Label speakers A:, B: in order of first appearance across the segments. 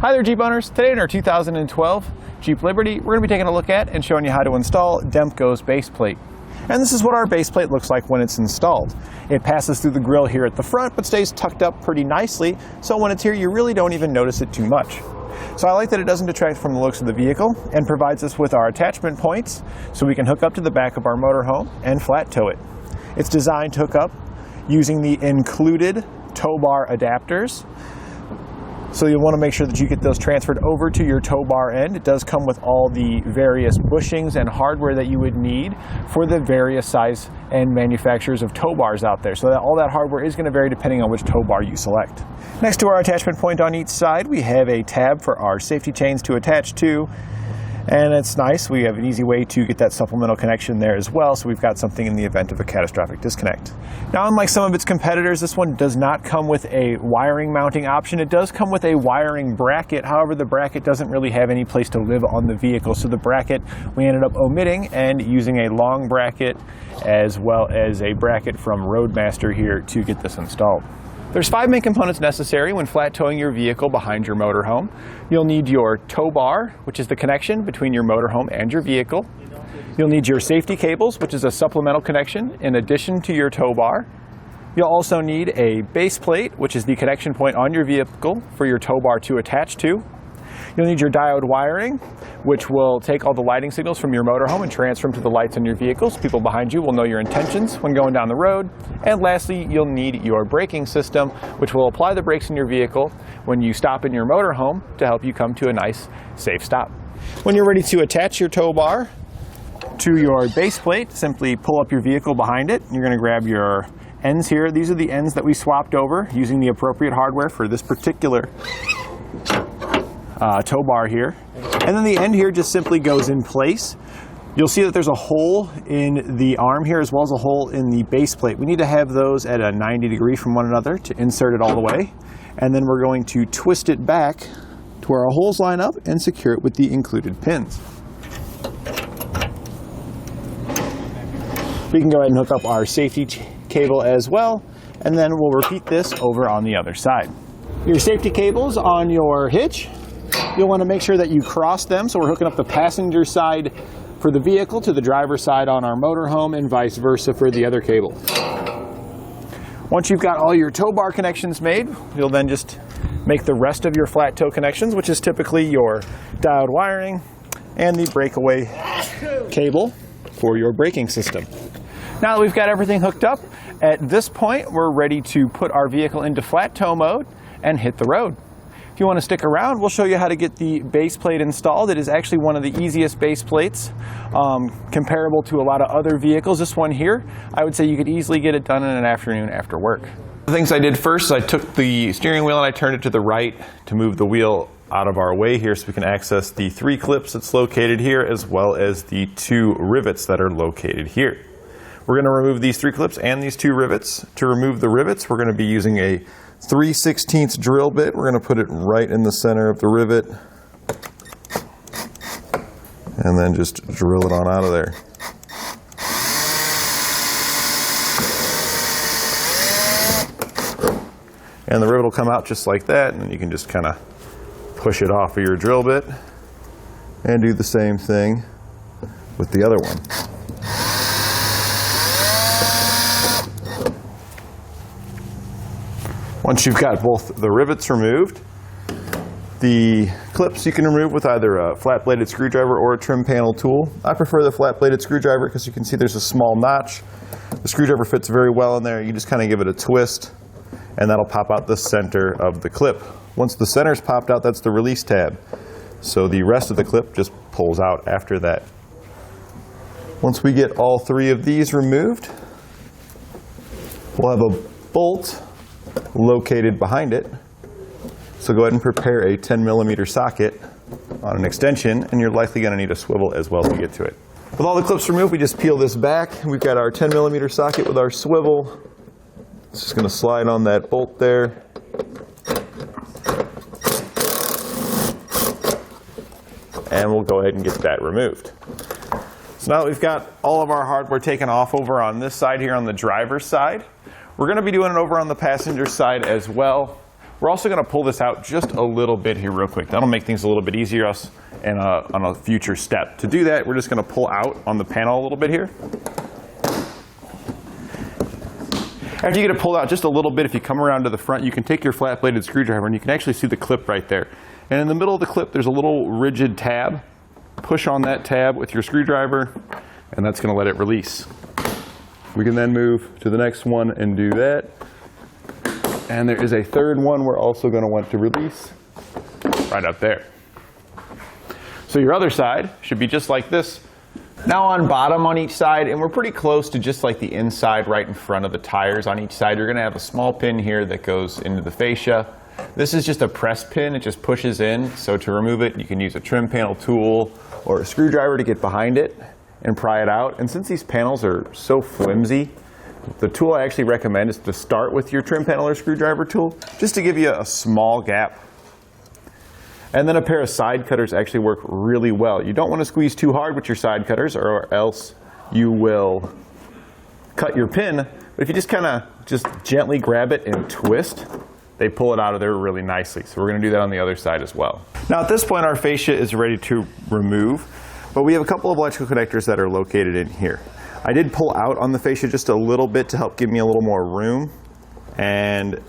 A: Hi there, Jeep owners. Today in our 2012 Jeep Liberty, we're going to be taking a look at and showing you how to install Demco's base plate. And this is what our base plate looks like when it's installed. It passes through the grille here at the front, but stays tucked up pretty nicely, so when it's here, you really don't even notice it too much. So I like that it doesn't detract from the looks of the vehicle and provides us with our attachment points so we can hook up to the back of our motorhome and flat tow it. It's designed to hook up using the included tow bar adapters. So you'll want to make sure that you get those transferred over to your tow bar end. It does come with all the various bushings and hardware that you would need for the various size and manufacturers of tow bars out there. So that all that hardware is going to vary depending on which tow bar you select. Next to our attachment point on each side, we have a tab for our safety chains to attach to. And it's nice, we have an easy way to get that supplemental connection there as well, so we've got something in the event of a catastrophic disconnect. Now, unlike some of its competitors, this one does not come with a wiring mounting option. It does come with a wiring bracket. However, the bracket doesn't really have any place to live on the vehicle, so the bracket we ended up omitting and using a long bracket as well as a bracket from Roadmaster here to get this installed. There's 5 main components necessary when flat towing your vehicle behind your motorhome. You'll need your tow bar, which is the connection between your motorhome and your vehicle. You'll need your safety cables, which is a supplemental connection in addition to your tow bar. You'll also need a base plate, which is the connection point on your vehicle for your tow bar to attach to. You'll need your diode wiring, which will take all the lighting signals from your motorhome and transfer them to the lights on your vehicles. People behind you will know your intentions when going down the road. And lastly, you'll need your braking system, which will apply the brakes in your vehicle when you stop in your motorhome to help you come to a nice, safe stop. When you're ready to attach your tow bar to your base plate, simply pull up your vehicle behind it. You're going to grab your ends here. These are the ends that we swapped over using the appropriate hardware for this particular tow bar here. And then the end here just simply goes in place. You'll see that there's a hole in the arm here as well as a hole in the base plate. We need to have those at a 90 degree from one another to insert it all the way. And then we're going to twist it back to where our holes line up and secure it with the included pins. We can go ahead and hook up our safety cable as well, and then we'll repeat this over on the other side. Your safety cables on your hitch, you'll want to make sure that you cross them, so we're hooking up the passenger side for the vehicle to the driver's side on our motorhome and vice versa for the other cable. Once you've got all your tow bar connections made, you'll then just make the rest of your flat tow connections, which is typically your diode wiring and the breakaway cable for your braking system. Now that we've got everything hooked up, at this point we're ready to put our vehicle into flat tow mode and hit the road. If you want to stick around, we'll show you how to get the base plate installed. It is actually one of the easiest base plates, comparable to a lot of other vehicles. This one here, I would say you could easily get it done in an afternoon after work. The things I did first is I took the steering wheel and I turned it to the right to move the wheel out of our way here so we can access the 3 clips that's located here as well as the 2 rivets that are located here. We're going to remove these 3 clips and these 2 rivets. To remove the rivets, we're going to be using a 3/16 drill bit. We're going to put it right in the center of the rivet and then just drill it on out of there. And the rivet will come out just like that, and you can just kind of push it off of your drill bit and do the same thing with the other one. Once you've got both the rivets removed, the clips you can remove with either a flat-bladed screwdriver or a trim panel tool. I prefer the flat-bladed screwdriver because you can see there's a small notch. The screwdriver fits very well in there. You just kind of give it a twist, and that'll pop out the center of the clip. Once the center's popped out, that's the release tab. So the rest of the clip just pulls out after that. Once we get all 3 of these removed, we'll have a bolt located behind it. So go ahead and prepare a 10mm socket on an extension, and you're likely going to need a swivel as well to get to it. With all the clips removed, we just peel this back. We've got our 10mm socket with our swivel. It's just going to slide on that bolt there. And we'll go ahead and get that removed. So now that we've got all of our hardware taken off over on this side here on the driver's side, we're going to be doing it over on the passenger side as well. We're also going to pull this out just a little bit here real quick. That'll make things a little bit easier on a future step. To do that, we're just going to pull out on the panel a little bit here. After you get it pulled out just a little bit, if you come around to the front, you can take your flat-bladed screwdriver and you can actually see the clip right there. And in the middle of the clip, there's a little rigid tab. Push on that tab with your screwdriver, and that's going to let it release. We can then move to the next one and do that. And there is a third one we're also going to want to release right up there. So your other side should be just like this. Now on bottom on each side, and we're pretty close to just like the inside right in front of the tires on each side, you're going to have a small pin here that goes into the fascia. This is just a press pin, it just pushes in, so to remove it you can use a trim panel tool or a screwdriver to get behind it and pry it out. And since these panels are so flimsy, the tool I actually recommend is to start with your trim panel or screwdriver tool, just to give you a small gap. And then a pair of side cutters actually work really well. You don't want to squeeze too hard with your side cutters or else you will cut your pin. But if you just kind of gently grab it and twist, they pull it out of there really nicely. So we're going to do that on the other side as well. Now at this point our fascia is ready to remove, but we have a couple of electrical connectors that are located in here. I did pull out on the fascia just a little bit to help give me a little more room, and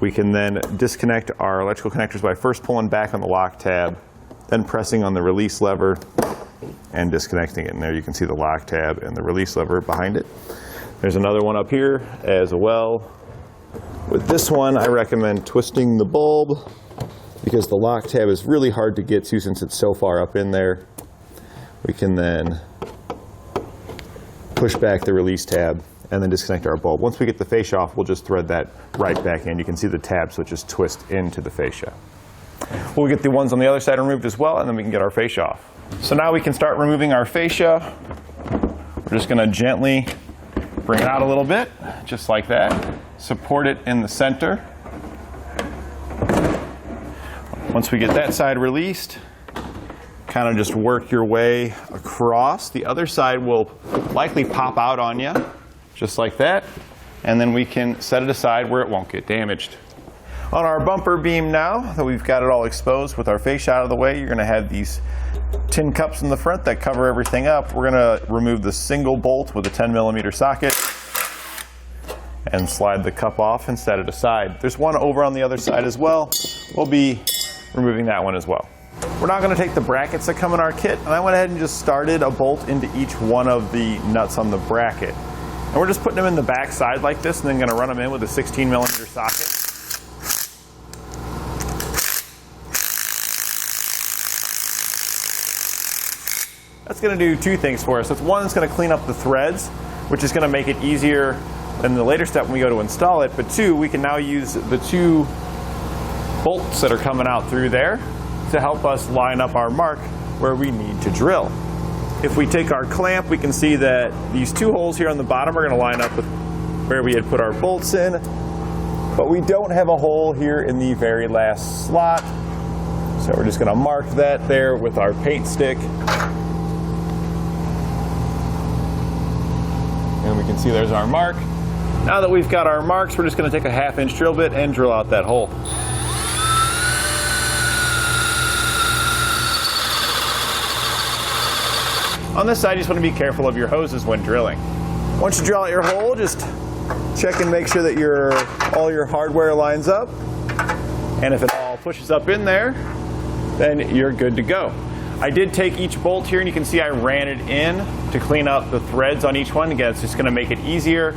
A: we can then disconnect our electrical connectors by first pulling back on the lock tab, then pressing on the release lever and disconnecting it. And there you can see the lock tab and the release lever behind it. There's another one up here as well. With this one, I recommend twisting the bulb because the lock tab is really hard to get to since it's so far up in there. We can then push back the release tab and then disconnect our bulb. Once we get the fascia off, we'll just thread that right back in. You can see the tab, so it just twists into the fascia. We'll get the ones on the other side removed as well, and then we can get our fascia off. So now we can start removing our fascia. We're just going to gently bring it out a little bit, just like that. Support it in the center. Once we get that side released, kind of just work your way across. The other side will likely pop out on you, just like that, and then we can set it aside where it won't get damaged. On our bumper beam now that we've got it all exposed with our fascia out of the way, you're going to have these tin cups in the front that cover everything up. We're going to remove the single bolt with a 10mm socket and slide the cup off and set it aside. There's one over on the other side as well. We'll be removing that one as well. We're now going to take the brackets that come in our kit, and I went ahead and just started a bolt into each one of the nuts on the bracket. And we're just putting them in the back side like this, and then going to run them in with a 16mm socket. That's going to do two things for us. That's one, it's going to clean up the threads, which is going to make it easier than the later step when we go to install it. But two, we can now use the two bolts that are coming out through there to help us line up our mark where we need to drill. If we take our clamp, we can see that these two holes here on the bottom are going to line up with where we had put our bolts in, but we don't have a hole here in the very last slot. So we're just going to mark that there with our paint stick. And we can see there's our mark. Now that we've got our marks, we're just going to take a 1/2-inch drill bit and drill out that hole. On this side, you just want to be careful of your hoses when drilling. Once you drill out your hole, just check and make sure that all your hardware lines up. And if it all pushes up in there, then you're good to go. I did take each bolt here, and you can see I ran it in to clean up the threads on each one. Again, it's just going to make it easier.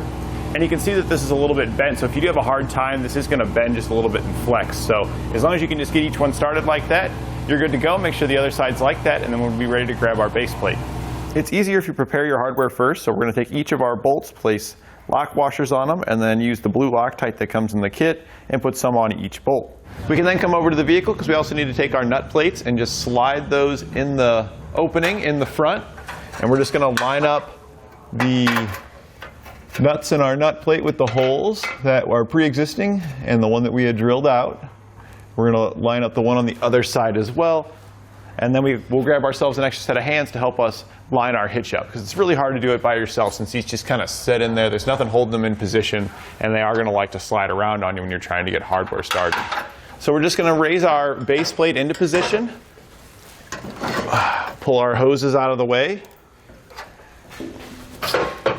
A: And you can see that this is a little bit bent, so if you do have a hard time, this is going to bend just a little bit and flex. So as long as you can just get each one started like that, you're good to go. Make sure the other side's like that, and then we'll be ready to grab our base plate. It's easier if you prepare your hardware first, so we're going to take each of our bolts, place lock washers on them, and then use the blue Loctite that comes in the kit and put some on each bolt. We can then come over to the vehicle because we also need to take our nut plates and just slide those in the opening in the front. And we're just going to line up the nuts in our nut plate with the holes that are pre-existing and the one that we had drilled out. We're going to line up the one on the other side as well. And then we'll grab ourselves an extra set of hands to help us line our hitch up, because it's really hard to do it by yourself since these just kind of sit in there. There's nothing holding them in position, and they are going to like to slide around on you when you're trying to get hardware started. So we're just going to raise our base plate into position, pull our hoses out of the way,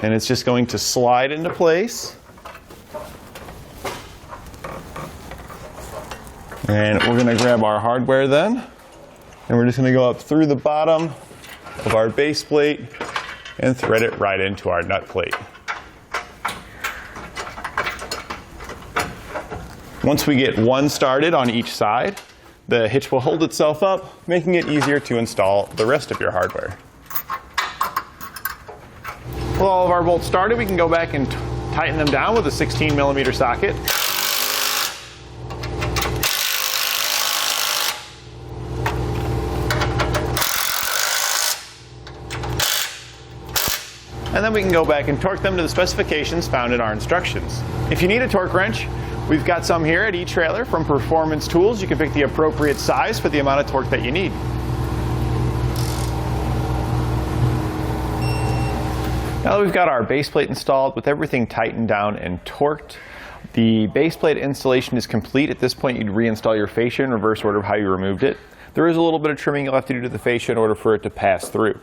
A: and it's just going to slide into place. And we're going to grab our hardware then, and we're just going to go up through the bottom of our base plate and thread it right into our nut plate. Once we get one started on each side, the hitch will hold itself up, making it easier to install the rest of your hardware. With all of our bolts started, we can go back and tighten them down with a 16mm socket. And then we can go back and torque them to the specifications found in our instructions. If you need a torque wrench, we've got some here at eTrailer from Performance Tools. You can pick the appropriate size for the amount of torque that you need. Now that we've got our base plate installed with everything tightened down and torqued, the base plate installation is complete. At this point, you'd reinstall your fascia in reverse order of how you removed it. There is a little bit of trimming you'll have to do to the fascia in order for it to pass through.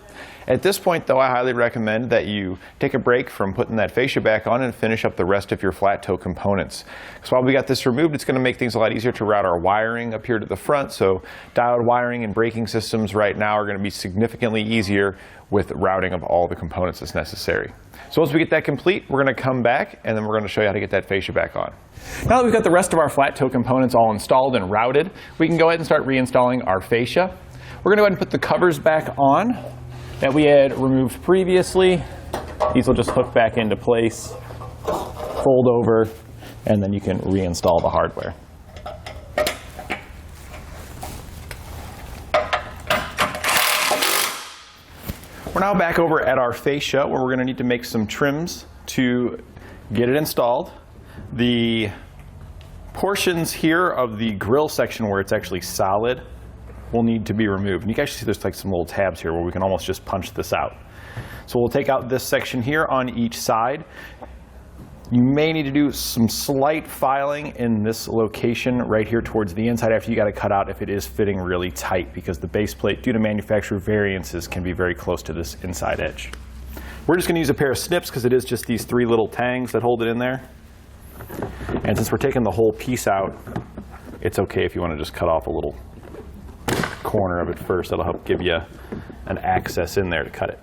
A: At this point, though, I highly recommend that you take a break from putting that fascia back on and finish up the rest of your flat toe components. Because while we got this removed, it's going to make things a lot easier to route our wiring up here to the front. So diode wiring and braking systems right now are going to be significantly easier with routing of all the components as necessary. So once we get that complete, we're going to come back and then we're going to show you how to get that fascia back on. Now that we've got the rest of our flat toe components all installed and routed, we can go ahead and start reinstalling our fascia. We're going to go ahead and put the covers back on that we had removed previously. These will just hook back into place, fold over, and then you can reinstall the hardware. We're now back over at our fascia where we're going to need to make some trims to get it installed. The portions here of the grill section where it's actually solid will need to be removed. And you can actually see there's like some little tabs here where we can almost just punch this out. So we'll take out this section here on each side. You may need to do some slight filing in this location right here towards the inside after you got to cut out if it is fitting really tight, because the base plate, due to manufacturer variances, can be very close to this inside edge. We're just going to use a pair of snips because it is just these three little tangs that hold it in there. And since we're taking the whole piece out, it's okay if you want to just cut off a little corner of it first. That'll help give you an access in there to cut it.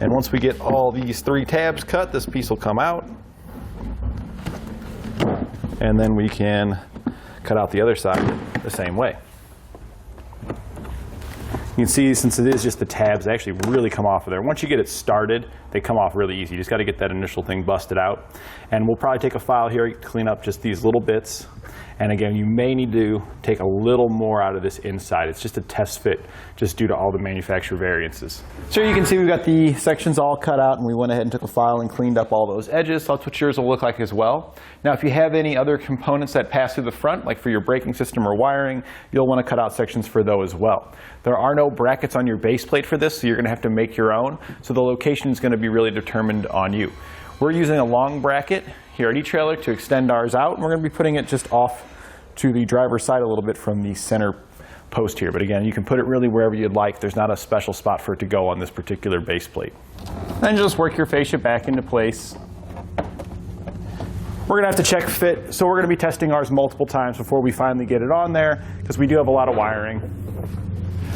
A: And once we get all these three tabs cut, this piece will come out. And then we can cut out the other side the same way. You can see, since it is just the tabs, they actually really come off of there. Once you get it started, they come off really easy. You just got to get that initial thing busted out. And we'll probably take a file here, clean up just these little bits. And again, you may need to take a little more out of this inside. It's just a test fit, just due to all the manufacturer variances. So you can see we've got the sections all cut out, and we went ahead and took a file and cleaned up all those edges. So that's what yours will look like as well. Now, if you have any other components that pass through the front, like for your braking system or wiring, you'll want to cut out sections for those as well. There are no brackets on your base plate for this, so you're going to have to make your own. So the location is going to be really determined on you. We're using a long bracket here at eTrailer to extend ours out, and we're going to be putting it just off to the driver's side a little bit from the center post here. But again, you can put it really wherever you'd like. There's not a special spot for it to go on this particular base plate. Then just work your fascia back into place. We're going to have to check fit, so we're going to be testing ours multiple times before we finally get it on there, because we do have a lot of wiring.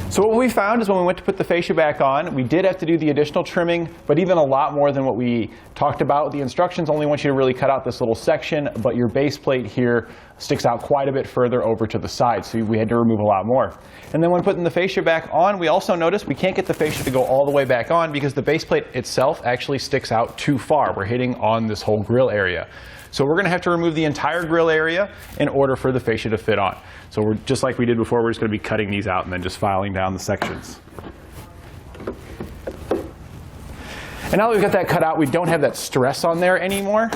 A: So what we found is when we went to put the fascia back on, we did have to do the additional trimming, but even a lot more than what we talked about. The instructions only want you to really cut out this little section, but your base plate here sticks out quite a bit further over to the side, so we had to remove a lot more. And then when putting the fascia back on, we also noticed we can't get the fascia to go all the way back on because the base plate itself actually sticks out too far. We're hitting on this whole grill area. So we're going to have to remove the entire grill area in order for the fascia to fit on. So we're just like we did before, we're just going to be cutting these out and then just filing down the sections. And now that we've got that cut out, we don't have that stress on there anymore,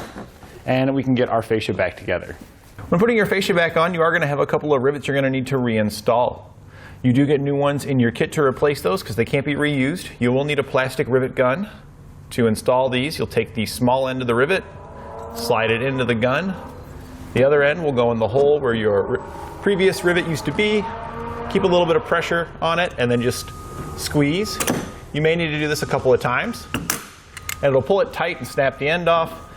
A: and we can get our fascia back together. When putting your fascia back on, you are going to have a couple of rivets you're going to need to reinstall. You do get new ones in your kit to replace those because they can't be reused. You will need a plastic rivet gun. To install these, you'll take the small end of the rivet, slide it into the gun. The other end will go in the hole where your previous rivet used to be. Keep a little bit of pressure on it and then just squeeze. You may need to do this a couple of times. And it'll pull it tight and snap the end off,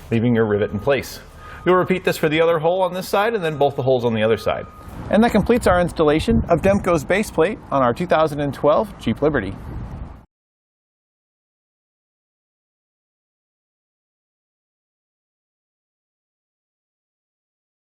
A: leaving your rivet in place. You'll repeat this for the other hole on this side and then both the holes on the other side. And that completes our installation of Demco's base plate on our 2012 Jeep Liberty.